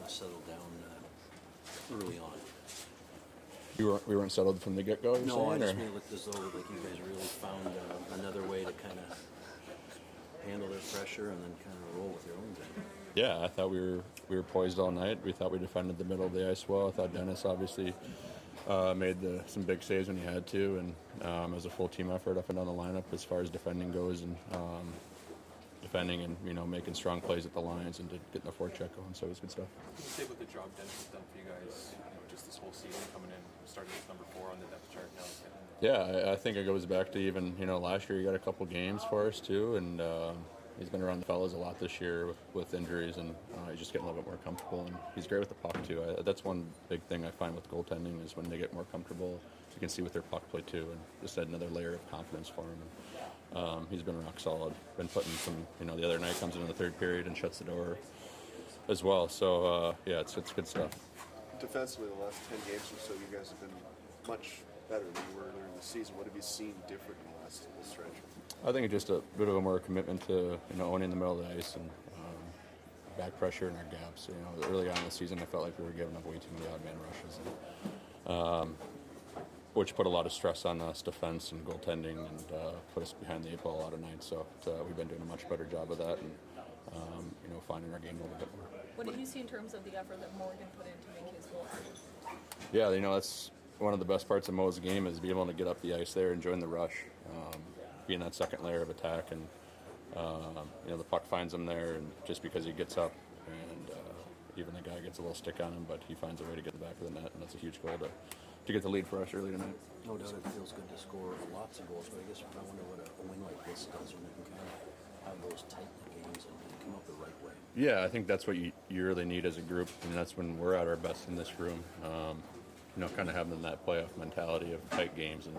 of settled down early on. We weren't settled from the get-go, you're No, I saying? just mean it looked as though like you guys really found another way to kind of handle their pressure and then kind of roll with your own game. Yeah, I thought we were poised all night. We thought we defended the middle of the ice well. I thought Dennis obviously made some big saves when he had to, and it was a full team effort up and down the lineup as far as defending goes, and defending and making strong plays at the lines and getting the forecheck going. So it was good stuff. What can you say about the job Dennis has done for you guys? Just this whole season, coming in, starting with number 4 on the depth chart now. Yeah, I think it goes back to even last year. He got a couple games for us too, and he's been around the fellas a lot this year with injuries, and he's just getting a little bit more comfortable. And he's great with the puck too. That's one big thing I find with goaltending is when they get more comfortable, you can see with their puck play too, and just add another layer of confidence for him. And, he's been rock solid. Been putting some, the other night comes into the third period and shuts the door as well. So yeah, it's good stuff. Defensively, the last 10 games or so, you guys have been much better than you were earlier in the season. What have you seen different in the last stretch? I think it's just a bit of a more commitment to owning the middle of the ice and back pressure in our gaps. Early on in the season, I felt like we were giving up way too many odd man rushes, and, which put a lot of stress on us defense and goaltending, and put us behind the 8 ball a lot of nights. So we've been doing a much better job of that, and finding our game a little bit more. What did you see in terms of the effort that Morgan put in to make his goal? Yeah, that's one of the best parts of Mo's game is being able to get up the ice there and join the rush, being that second layer of attack, and the puck finds him there, and just because he gets up, and even the guy gets a little stick on him, but he finds a way to get the back of the net, and that's a huge goal to get the lead for us early tonight. No doubt it feels good to score lots of goals, but I guess I wonder what a win like this does when you can kind of have those tight games and come up the right way. Yeah, I think that's what you really need as a group, and that's when we're at our best in this room. Kind of having that playoff mentality of tight games and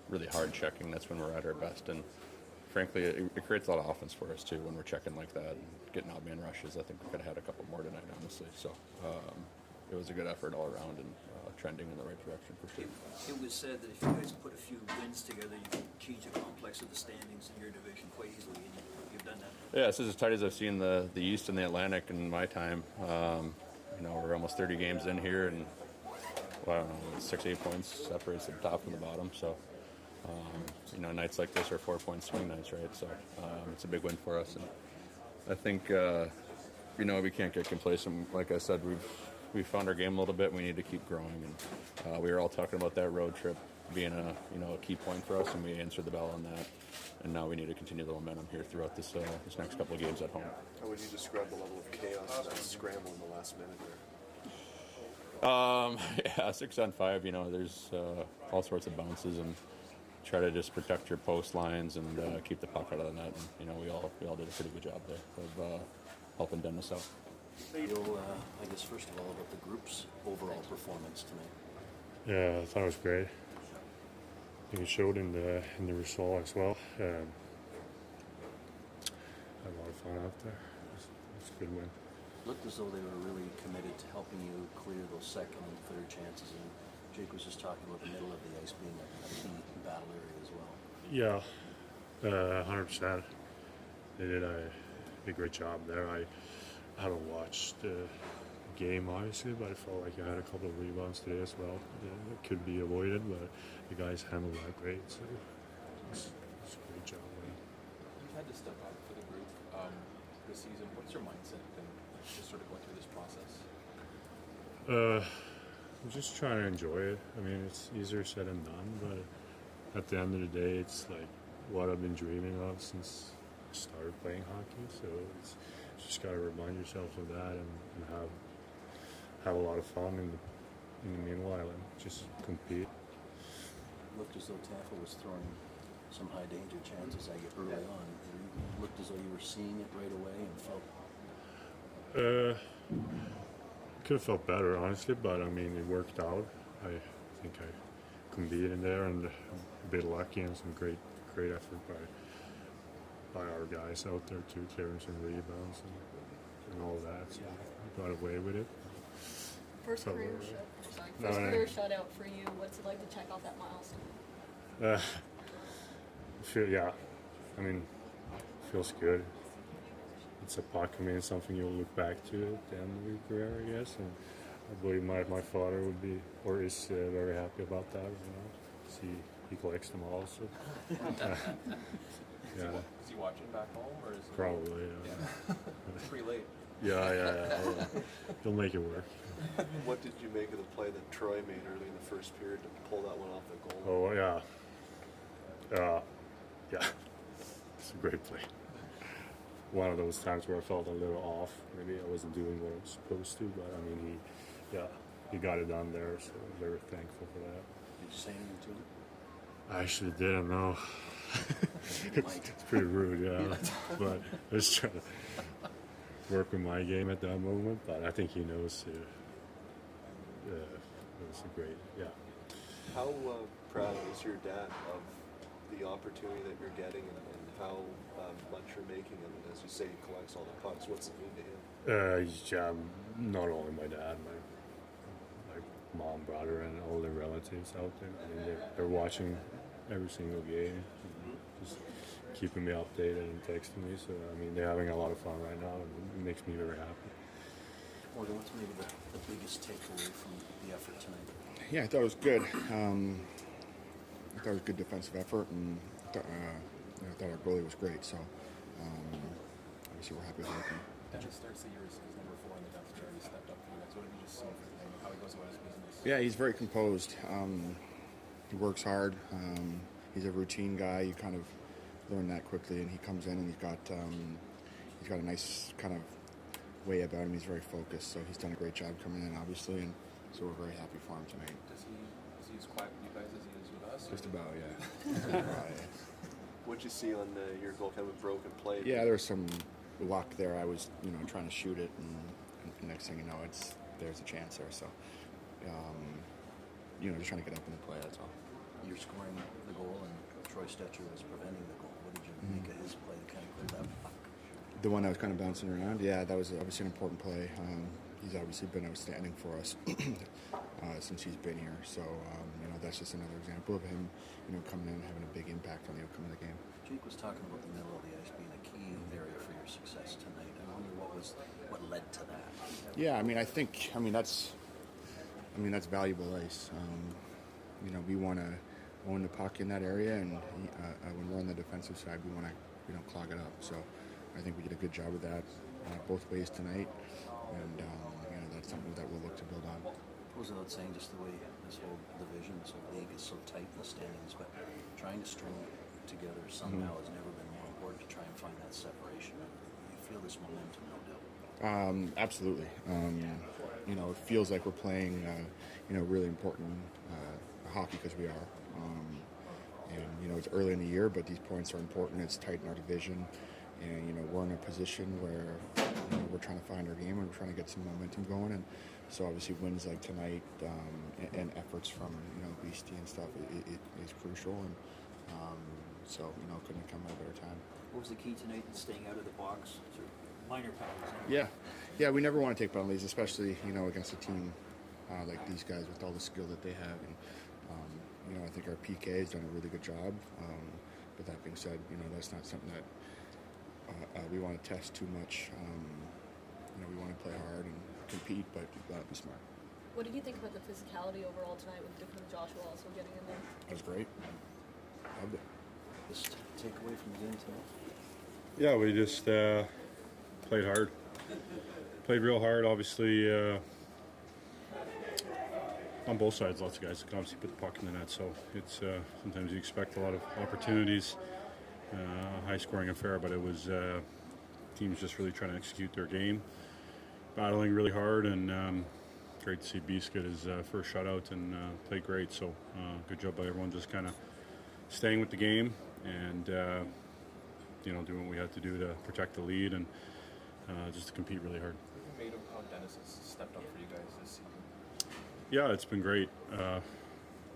really hard checking. That's when we're at our best, and frankly, it creates a lot of offense for us too when we're checking like that and getting odd man rushes. I think we could have had a couple more tonight, honestly. So it was a good effort all around and trending in the right direction for sure. It was said that if you guys put a few wins together, you can change the complex of the standings in your division quite easily, and you've done that. Yeah, this is as tight as I've seen the East and the Atlantic in my time. We're almost 30 games in here, and well, I don't know, 6-8 points separates the top from the bottom. So, nights like this are 4-point swing nights, right? So it's a big win for us, and I think we can't get complacent. Like I said, we've found our game a little bit. And we need to keep growing, and we were all talking about that road trip being a key point for us, and we answered the bell on that. And now we need to continue the momentum here throughout this next couple of games at home. How would you describe the level of chaos and that scramble in the last minute there? Yeah, 6-on-5. There's all sorts of bounces, and try to just protect your post lines and keep the puck out of the net. And we all did a pretty good job there of helping Dennis out. I guess first of all about the group's overall performance tonight. Yeah, I thought it was great. I think it showed in the result as well. Had a lot of fun out there. It was a good win. Looked as though they were really committed to helping you clear those second and third chances. And Jake was just talking about the middle of the ice being a key battle area as well. Yeah, 100%. They did a great job there. I haven't watched the game, obviously, but I felt like I had a couple of rebounds today as well. That could be avoided, but the guys handled that great. So it's a great job. You've had to step up for the group this season. What's your mindset and just sort of going through this process? I'm just trying to enjoy it. I mean, it's easier said than done, but at the end of the day, it's like what I've been dreaming of since I started playing hockey. So it's just got to remind yourself of that and have a lot of fun in the meanwhile and just compete. Looked as though Tampa was throwing some high danger chances at you early on. It looked as though you were seeing it right away and felt. Could have felt better, honestly, but I mean, it worked out. I think I competed in there, and a bit lucky and some great effort by our guys out there too, clearing some rebounds and all that. So we got away with it. First career shutout for you. What's it like to check off that milestone? Yeah, I mean, feels good. it's a puck. I mean, it's something you'll look back to at the end of your career, I guess. And I believe my father would be, or is very happy about that. He collects them all. So yeah, Is he watching back home, or is he? probably. It's pretty late. Yeah. He'll make it work. What did you make of the play that Troy made early in the first period to pull that one off the goal? Oh yeah. It's a great play. One of those times where I felt a little off. Maybe I wasn't doing what I was supposed to, but I mean, he got it done there. So I'm very thankful for that. Did you say anything to him? I actually didn't know. It's pretty rude, yeah. But I was trying to work with my game at that moment. But I think he knows. It was a great, yeah. How proud is your dad of the opportunity that you're getting and how much you're making? And as you say, he collects all the pucks. What's it mean to him? Yeah, not only my dad, my mom, brother, and all their relatives out there. I mean, they're watching every single game, just keeping me updated and texting me. So I mean, they're having a lot of fun right now, and it makes me very happy. Morgan, what's maybe the biggest takeaway from the effort tonight? Yeah, I thought it was good. I thought it was good defensive effort, and I thought our goalie was great. So obviously we're happy with everything. Dennis starts the year as number 4 in the depth chart. He stepped up for you guys. What have you just seen from him? How he goes about his business? Yeah, he's very composed. He works hard. He's a routine guy. You kind of learn that quickly, and he comes in and he's got a nice kind of way about him. He's very focused, so he's done a great job coming in, obviously, and so we're very happy for him tonight. Is he as quiet with you guys as he is with us? Just about, yeah. What'd you see on your goal, kind of a broken play? Yeah, there was some luck there. I was, trying to shoot it, and the next thing you know, there's a chance there. So, just trying to get up in the play. That's all. You're scoring the goal, and Troy Stetcher was preventing the goal. What did you make of his play to kind of clear that puck? The one that was kind of bouncing around, yeah, that was obviously an important play. He's obviously been outstanding for us since he's been here. So, that's just another example of him, coming in and having a big impact on the outcome of the game. Jake was talking about the middle of the ice being a key area for your success tonight. I wonder what led to that. Yeah, that's valuable ice. We want to own the puck in that area, and when we're on the defensive side, we want to clog it up. So I think we did a good job of that both ways tonight, and that's something that we'll look to build on. Goes without saying, just the way this whole division, this whole league is so tight in the standings, but trying to string it together somehow has never been more important to try and find that separation. You feel this momentum, no doubt. Absolutely. It feels like we're playing, really important hockey because we are. And it's early in the year, but these points are important. It's tight in our division, and we're in a position where we're trying to find our game and we're trying to get some momentum going. And so obviously wins like tonight and efforts from Beastie and stuff is crucial. And so couldn't come at a better time. What was the key tonight in staying out of the box? Sort of minor penalties. Yeah. We never want to take penalties, especially against a team like these guys with all the skill that they have. And I think our PK has done a really good job. But that being said, that's not something that we want to test too much. We want to play hard and compete, but we've got to be smart. What did you think about the physicality overall tonight with Joshua also getting in there? That was great. Loved it. Just take away from the game tonight. Yeah, we just played hard. Played real hard, obviously. On both sides, lots of guys can obviously put the puck in the net, so it's sometimes you expect a lot of opportunities, high-scoring affair, but it was teams just really trying to execute their game, battling really hard, and great to see Beast get his first shutout and played great. So good job by everyone, just kind of staying with the game and doing what we had to do to protect the lead and just to compete really hard. What made how Dennis has stepped up for you guys this season? Yeah, it's been great.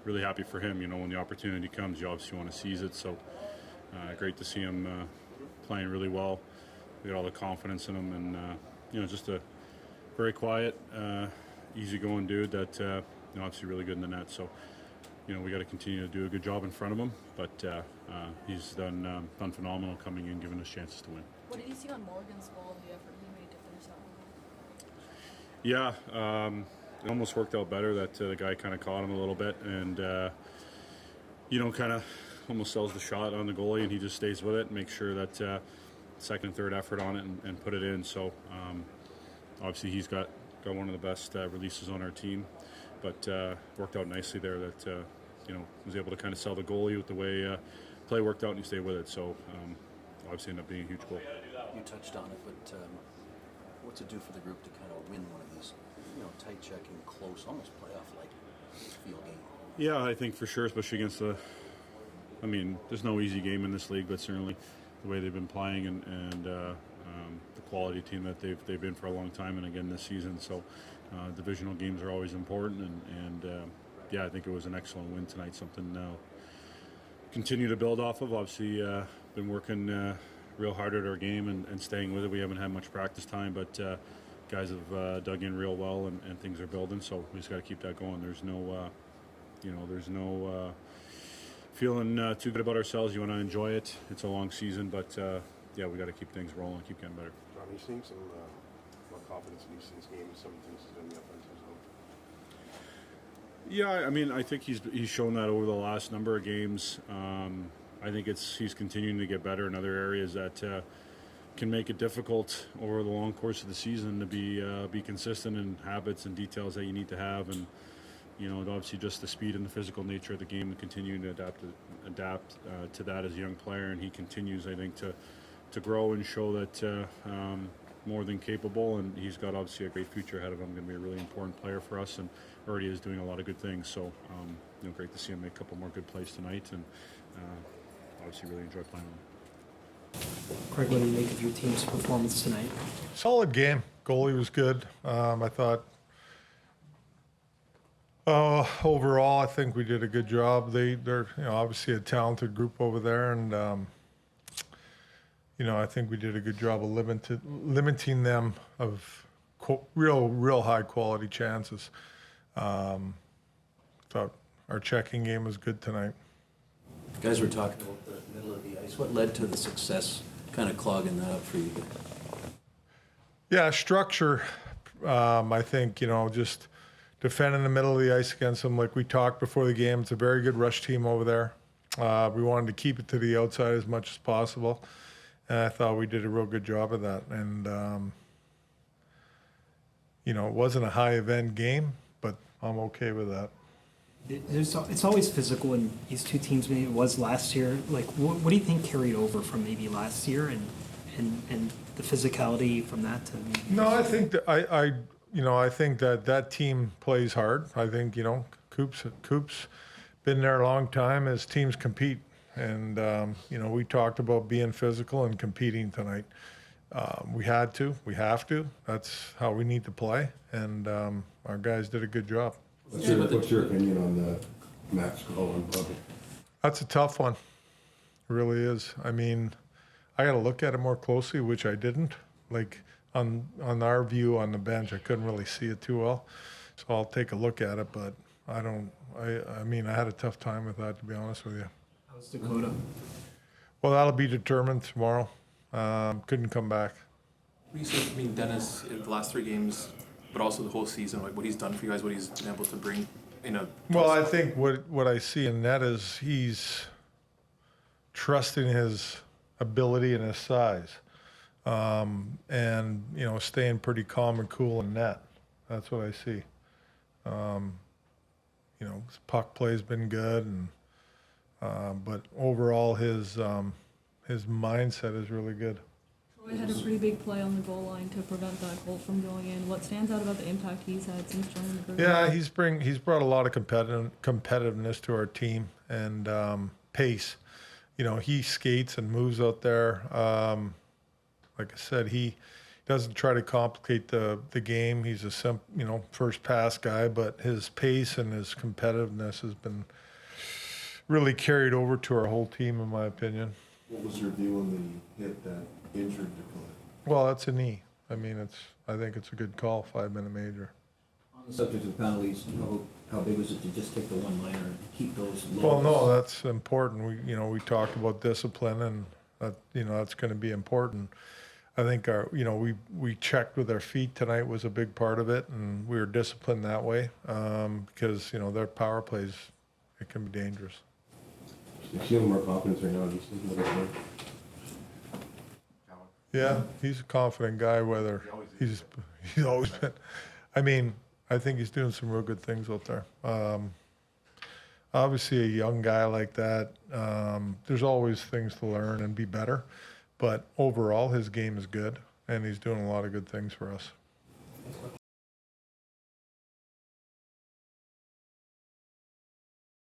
Really happy for him. When the opportunity comes, you obviously want to seize it. So great to see him playing really well. We got all the confidence in him, and just a very quiet, easygoing dude that obviously really good in the net. So we got to continue to do a good job in front of him. But he's done phenomenal coming in, giving us chances to win. What did you see on Morgan's goal and the effort he made to finish that one? Yeah, it almost worked out better that the guy kind of caught him a little bit and, kind of almost sells the shot on the goalie, and he just stays with it and makes sure that second and third effort on it and put it in. So obviously he's got one of the best releases on our team, but worked out nicely there that, was able to kind of sell the goalie with the way play worked out and he stayed with it. So obviously ended up being a huge goal. You touched on it, but what's it do for the group to kind of win one of these, tight checking, close, almost playoff-like field game? Yeah, I think for sure, especially against there's no easy game in this league, but certainly the way they've been playing and the quality team that they've been for a long time, and again this season. So divisional games are always important, and I think it was an excellent win tonight. Something continue to build off of. Obviously, been working real hard at our game and staying with it. We haven't had much practice time, but guys have dug in real well, and things are building. So we just got to keep that going. There's no feeling too good about ourselves. You want to enjoy it. It's a long season, but we got to keep things rolling, keep getting better. John, are you seeing some more confidence in these games? Some things he's doing in the offensive zone. Yeah, I think he's shown that over the last number of games. I think he's continuing to get better in other areas that can make it difficult over the long course of the season to be consistent in habits and details that you need to have, and obviously just the speed and the physical nature of the game and continuing to adapt to that as a young player. And he continues, I think, to grow and show that more than capable, and he's got obviously a great future ahead of him. Going to be a really important player for us, and already is doing a lot of good things. So great to see him make a couple more good plays tonight, and obviously really enjoy playing with him. Craig, what do you make of your team's performance tonight? Solid game. Goalie was good. I thought overall, I think we did a good job. They're obviously a talented group over there, and I think we did a good job of limiting them of real high quality chances. Thought our checking game was good tonight. You guys were talking about the middle of the ice. What led to the success kind of clogging that up for you guys? Yeah, structure. I think, just defending the middle of the ice against them, like we talked before the game. It's a very good rush team over there. We wanted to keep it to the outside as much as possible, and I thought we did a real good job of that. And, it wasn't a high event game, but I'm okay with that. It's always physical in these two teams. Maybe it was last year. Like, what do you think carried over from maybe last year and the physicality from that to maybe? No, I think that I think that team plays hard. I think Coop's been there a long time as teams compete, and we talked about being physical and competing tonight. We have to. That's how we need to play, and our guys did a good job. What's your opinion on the Max call on Bubby? That's a tough one. It really is. I got to look at it more closely, which I didn't. Like on our view on the bench, I couldn't really see it too well. So I'll take a look at it, but I had a tough time with that, to be honest with you. How's Dakota? Well, that'll be determined tomorrow. Couldn't come back. What do you say, Dennis, in the last 3 games, but also the whole season, like what he's done for you guys, what he's been able to bring in a... Well, I think what I see in net is he's trusting his ability and his size, and staying pretty calm and cool in net. That's what I see. His puck play's been good, and but overall his mindset is really good. Troy had a pretty big play on the goal line to prevent that goal from going in. What stands out about the impact he's had since joining the group? Yeah, he's brought a lot of competitiveness to our team, and pace. He skates and moves out there. Like I said, he doesn't try to complicate the game. He's a first pass guy, but his pace and his competitiveness has been really carried over to our whole team, in my opinion. What was your view when he hit that injured Dakota? Well, that's a knee. I think it's a good call, 5-minute major. On the subject of penalties, how big was it to just take the one-liner and keep those low? Well, no, that's important. We talked about discipline, That's going to be important. I think we checked with our feet tonight was a big part of it, and we were disciplined that way because their power plays, it can be dangerous. You feel more confidence right now, just looking at it. Yeah, he's a confident guy. Whether he's always been. I mean, I think he's doing some real good things out there. Obviously, a young guy like that, there's always things to learn and be better. But overall, his game is good, and he's doing a lot of good things for us.